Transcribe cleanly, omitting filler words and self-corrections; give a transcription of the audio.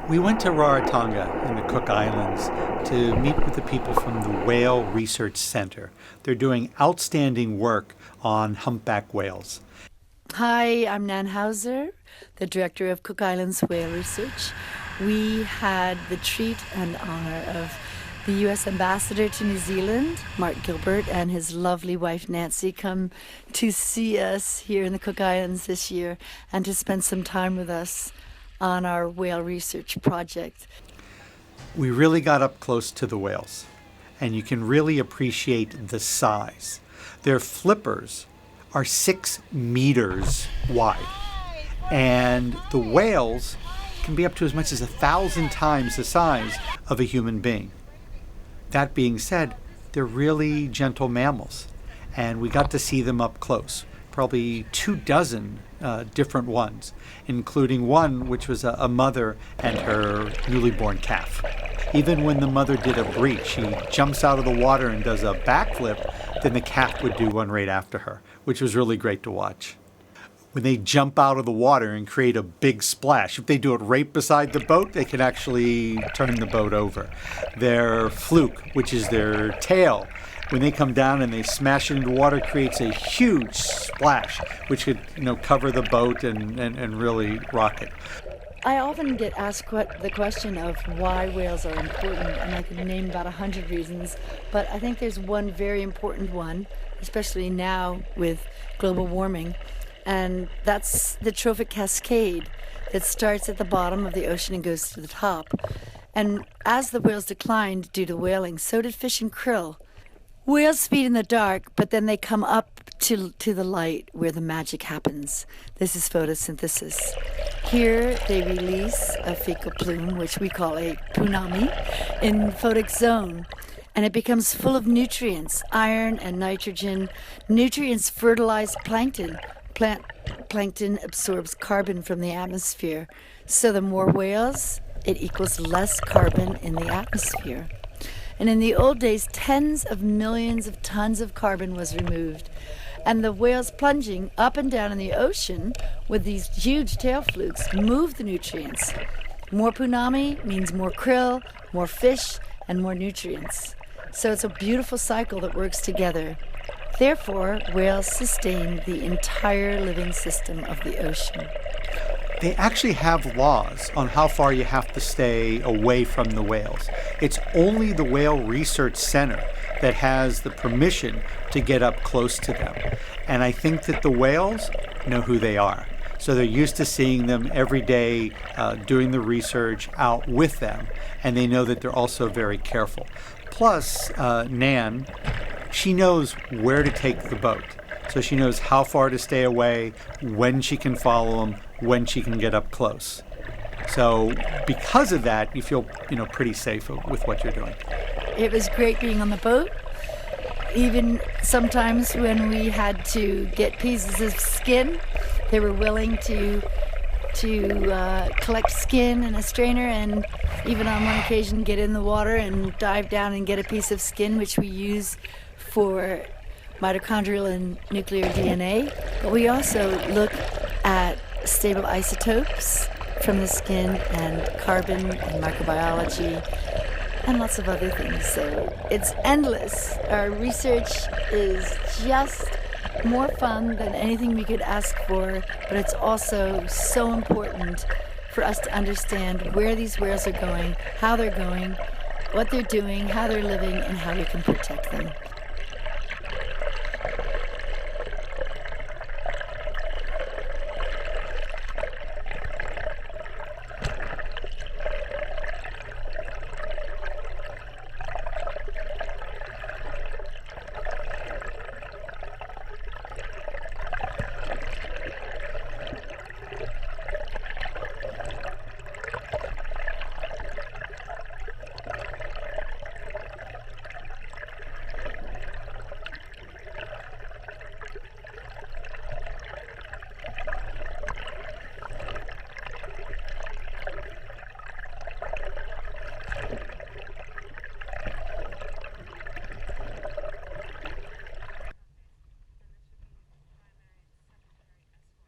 We went to Rarotonga in the Cook Islands to meet with the people from the Whale Research Center. They're doing outstanding work on humpback whales. Hi, I'm Nan Hauser, the director of Cook Islands Whale Research. We had the treat and honor of the U.S. Ambassador to New Zealand, Mark Gilbert, and his lovely wife Nancy come to see us here in the Cook Islands this year and to spend some time with us on our whale research project. We really got up close to the whales, and you can really appreciate the size. Their flippers are 6 meters wide, and the whales can be up to as much as 1,000 times the size of a human being. That being said, they're really gentle mammals, and we got to see them up close, probably 24 different ones, including one which was a mother and her newly born calf. Even when the mother did a breach, she jumps out of the water and does a backflip, then the calf would do one right after her, which was really great to watch. When they jump out of the water and create a big splash, if they do it right beside the boat, they can actually turn the boat over. Their fluke, which is their tail, when they come down and they smash it into water, creates a huge splash, which could, cover the boat and really rock it. I often get asked the question of why whales are important, and I can name about 100 reasons, but I think there's one very important one, especially now with global warming, and that's the trophic cascade that starts at the bottom of the ocean and goes to the top. And as the whales declined due to whaling, so did fish and krill. Whales feed in the dark, but then they come up to the light where the magic happens. This is photosynthesis. Here they release a fecal plume, which we call a punami, in photic zone, and it becomes full of nutrients, iron and nitrogen. Nutrients fertilize plankton. Plankton absorbs carbon from the atmosphere. So the more whales, it equals less carbon in the atmosphere. And in the old days, tens of millions of tons of carbon was removed. And the whales plunging up and down in the ocean with these huge tail flukes moved the nutrients. More punami means more krill, more fish, and more nutrients. So it's a beautiful cycle that works together. Therefore, whales sustain the entire living system of the ocean. They actually have laws on how far you have to stay away from the whales. It's only the Whale Research Center that has the permission to get up close to them. And I think that the whales know who they are. So they're used to seeing them every day, doing the research out with them. And they know that they're also very careful. Plus, Nan, she knows where to take the boat. So she knows how far to stay away, when she can follow them, when she can get up close. So because of that, you feel, pretty safe with what you're doing. It was great being on the boat. Even sometimes when we had to get pieces of skin, they were willing to collect skin in a strainer, and even on one occasion get in the water and dive down and get a piece of skin, which we use for mitochondrial and nuclear DNA. But we also look at stable isotopes from the skin and carbon and microbiology and lots of other things. So it's endless. Our research is just more fun than anything we could ask for, but it's also so important for us to understand where these whales are going, how they're going, what they're doing, how they're living, and how we can protect them.